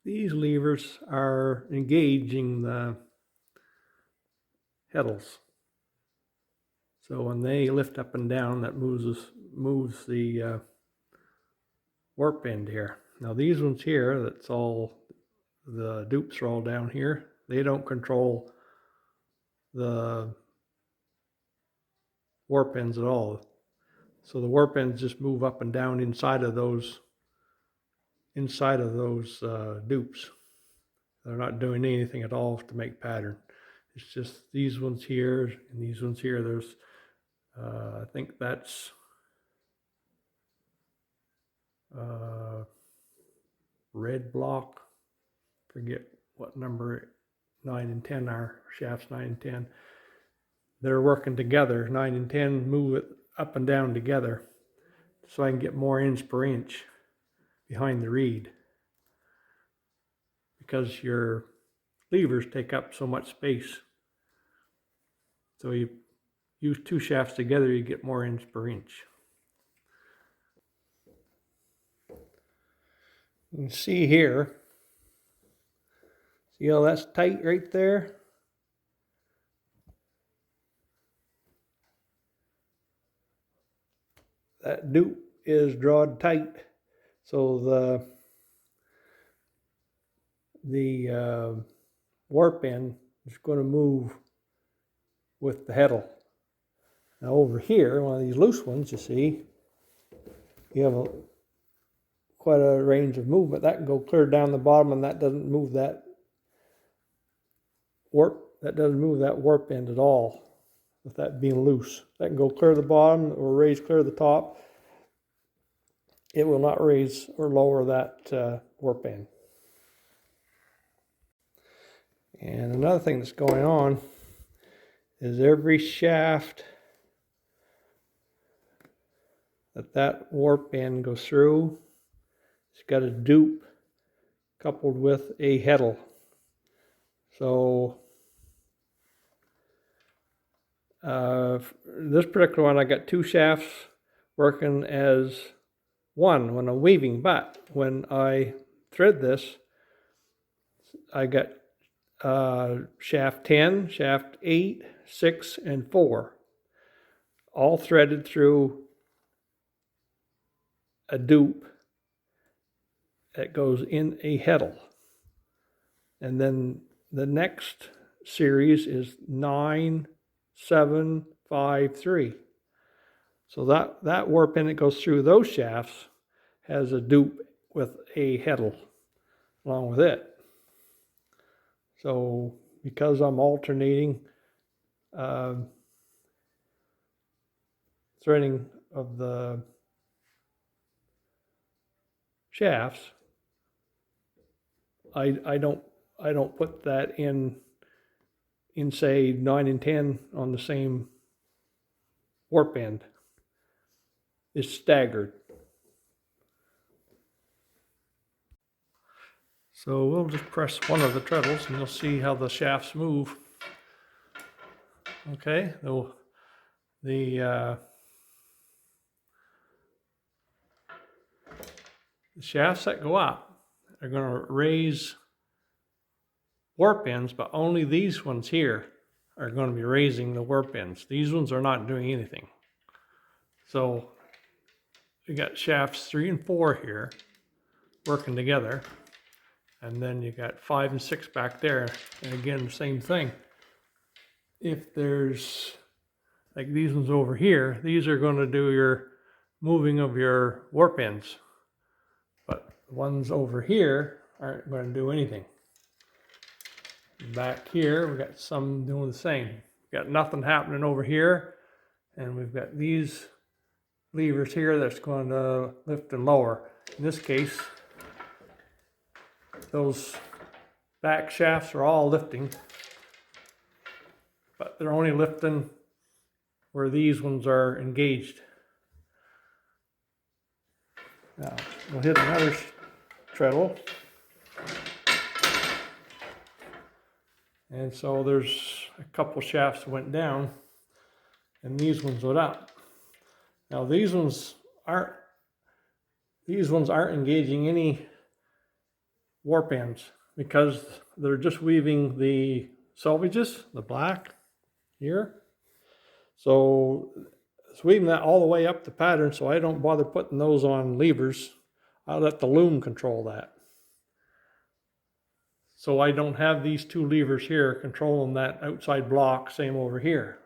These levers are engaging the heddles. So when they lift up and down, that moves the warp end here. Now these ones here, that's all, the dupes are all down here. They don't control the warp ends at all. So the warp ends just move up and down inside of those dupes. They're not doing anything at all to make pattern. It's just these ones here and these ones here. There's, I think that's red block. Forget what number 9 and 10 are. Shafts 9 and 10. They're working together. 9 and 10 move it up and down together, so I can get more inch per inch behind the reed, because your levers take up so much space. So you use two shafts together, you get more inch per inch. You can see here, see how that's tight right there? That dupe is drawn tight, so the warp end is going to move with the heddle. Now over here, one of these loose ones, you see, you have quite a range of movement. That can go clear down the bottom, and that doesn't move that warp end at all, with that being loose. That can go clear the bottom or raise clear the top. It will not raise or lower that warp end. And another thing that's going on is every shaft that warp end goes through, it's got a dupe coupled with a heddle. So this particular one, I got two shafts working as one when I'm weaving, but when I thread this, I got shaft 10, shaft 8, 6, and 4, all threaded through a dupe that goes in a heddle. And then the next series is 9, 7, 5, 3. So that warp end that goes through those shafts has a dupe with a heddle along with it. So because I'm alternating threading of the shafts, I don't put that in say 9 and 10 on the same warp end. It's staggered. So we'll just press one of the treadles and you'll see how the shafts move. Okay, the shafts that go up are going to raise warp ends, but only these ones here are going to be raising the warp ends. These ones are not doing anything. So you got shafts 3 and 4 here working together, and then you got 5 and 6 back there. And again, the same thing. If there's like these ones over here, these are going to do your moving of your warp ends, but the ones over here aren't going to do anything. Back here, we got some doing the same. We got nothing happening over here, and we've got these levers here that's going to lift and lower. In this case, those back shafts are all lifting, but they're only lifting where these ones are engaged. Now, we'll hit another treadle. And so there's a couple shafts went down, and these ones went up. Now these ones aren't engaging any warp ends because they're just weaving the selvages, the black here. So it's weaving that all the way up the pattern, so I don't bother putting those on levers. I let the loom control that. So I don't have these two levers here controlling that outside block, same over here.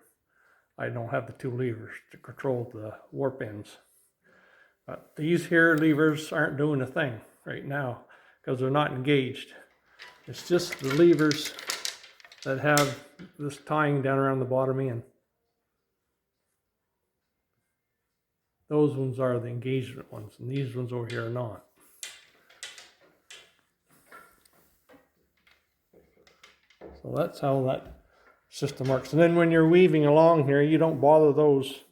I don't have the two levers to control the warp ends. But these here levers aren't doing a thing right now because they're not engaged. It's just the levers that have this tying down around the bottom end. Those ones are the engagement ones, and these ones over here are not. So that's how that system works. And then when you're weaving along here, you don't bother those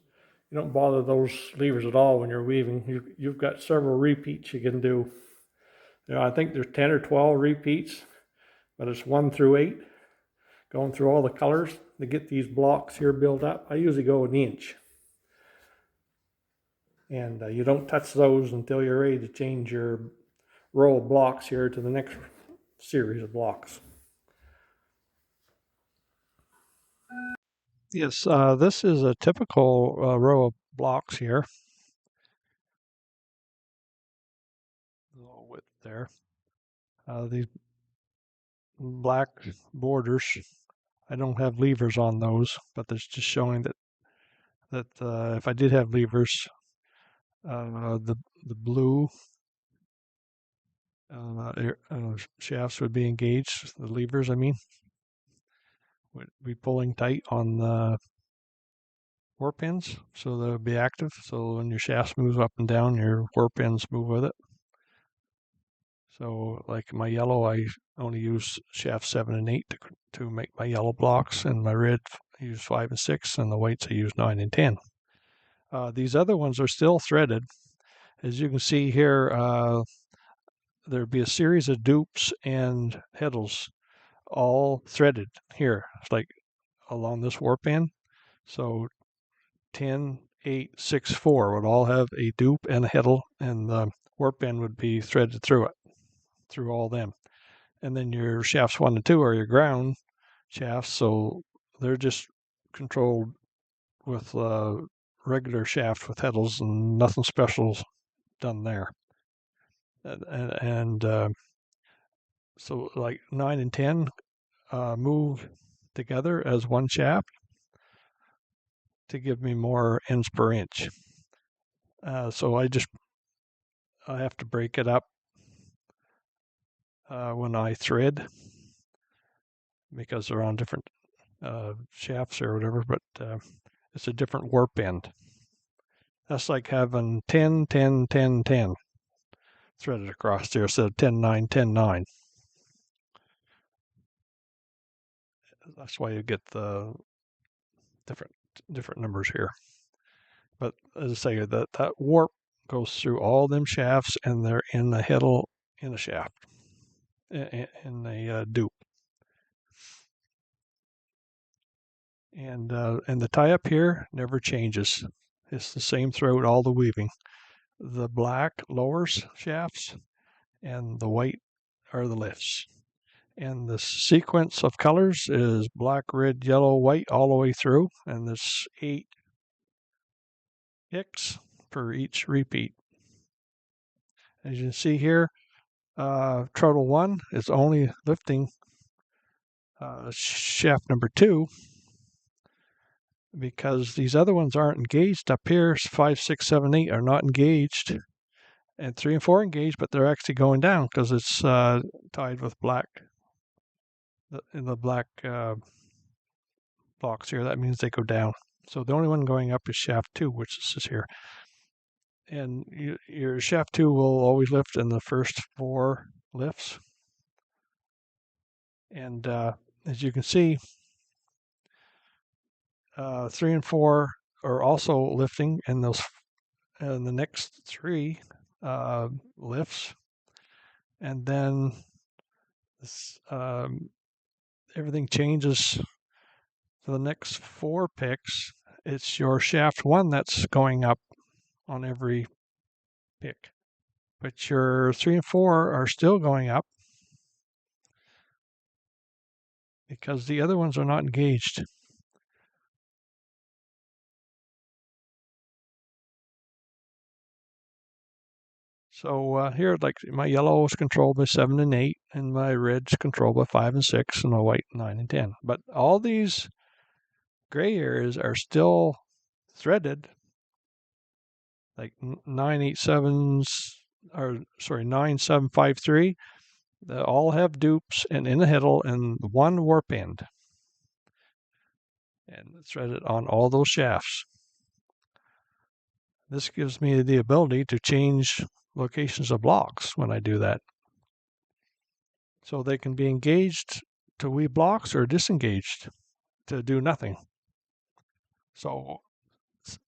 levers at all when you're weaving. You've got several repeats you can do. You know, I think there's 10 or 12 repeats, but it's 1 through 8, going through all the colors to get these blocks here built up. I usually go an inch. And you don't touch those until you're ready to change your row of blocks here to the next series of blocks. Yes, this is a typical row of blocks here. A little width there. These black borders, I don't have levers on those, but it's just showing that if I did have levers, the blue shafts would be engaged. The levers, I mean, would be pulling tight on the warp ends, so they'll be active. So when your shafts move up and down, your warp ends move with it. So like my yellow, I only use shafts 7 and 8 to make my yellow blocks, and my red I use 5 and 6, and the whites I use 9 and 10. These other ones are still threaded. As you can see here, there'd be a series of dupes and heddles all threaded here. It's like along this warp end. So 10, 8, 6, 4 would all have a dupe and a heddle, and the warp end would be threaded through it, through all them. And then your shafts 1 and 2 are your ground shafts, so they're just controlled with regular shaft with heddles, and nothing special's done there. And so like 9 and 10 move together as one shaft to give me more ends per inch. So I have to break it up when I thread because they're on different shafts or whatever, but it's a different warp end. That's like having 10, 10, 10, 10 threaded across there instead of 10, 9, 10, 9. That's why you get the different numbers here. But as I say, that warp goes through all them shafts, and they're in the heddle in the shaft, in the dupe. And the tie-up here never changes. It's the same throughout all the weaving. The black lowers shafts, and the white are the lifts. And the sequence of colors is black, red, yellow, white all the way through, and there's 8 hicks per each repeat. As you can see here, treadle 1 is only lifting shaft number 2 because these other ones aren't engaged. Up here, 5, 6, 7, 8 are not engaged, and 3 and 4 engaged, but they're actually going down because it's tied with black. In the black blocks here, that means they go down. So the only one going up is shaft 2, which is here. And your shaft 2 will always lift in the first 4 lifts. And as you can see, 3 and 4 are also lifting in the next 3 lifts. And then this, everything changes for the next 4 picks. It's your shaft 1 that's going up on every pick, but your 3 and 4 are still going up, because the other ones are not engaged. So here, like my yellow is controlled by 7 and 8, and my red's controlled by 5 and 6, and my white 9 and 10. But all these gray areas are still threaded, like 987s, or sorry, 9753. They all have dupes and in the middle and one warp end, and threaded on all those shafts. This gives me the ability to change locations of blocks when I do that. So they can be engaged to weave blocks or disengaged to do nothing. So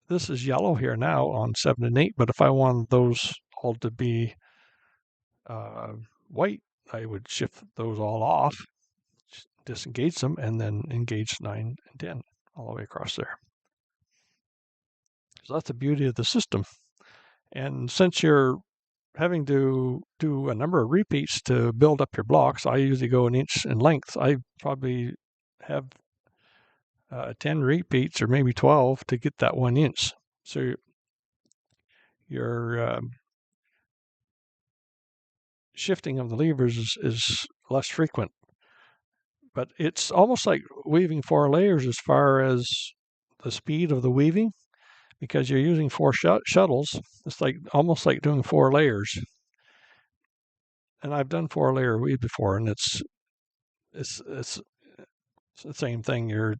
this is yellow here now on 7 and 8, but if I want those all to be white, I would shift those all off, disengage them, and then engage 9 and 10 all the way across there. So that's the beauty of the system. And since you're having to do a number of repeats to build up your blocks, I usually go an inch in length. I probably have 10 repeats or maybe 12 to get that 1 inch. So your shifting of the levers is less frequent. But it's almost like weaving 4 layers as far as the speed of the weaving, because you're using 4 shuttles. It's like almost like doing 4 layers. And I've done 4-layer weave before, and it's the same thing. You're,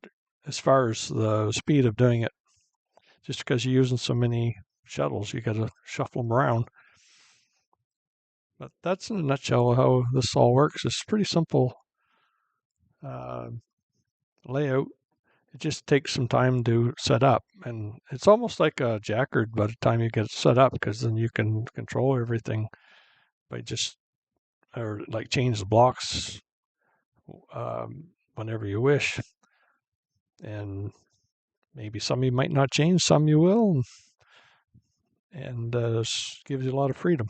as far as the speed of doing it, just because you're using so many shuttles, you got to shuffle them around. But that's in a nutshell how this all works. It's pretty simple layout. It just takes some time to set up, and it's almost like a jacquard by the time you get it set up, because then you can control everything by just, or like change the blocks whenever you wish. And maybe some you might not change, some you will, and gives you a lot of freedom.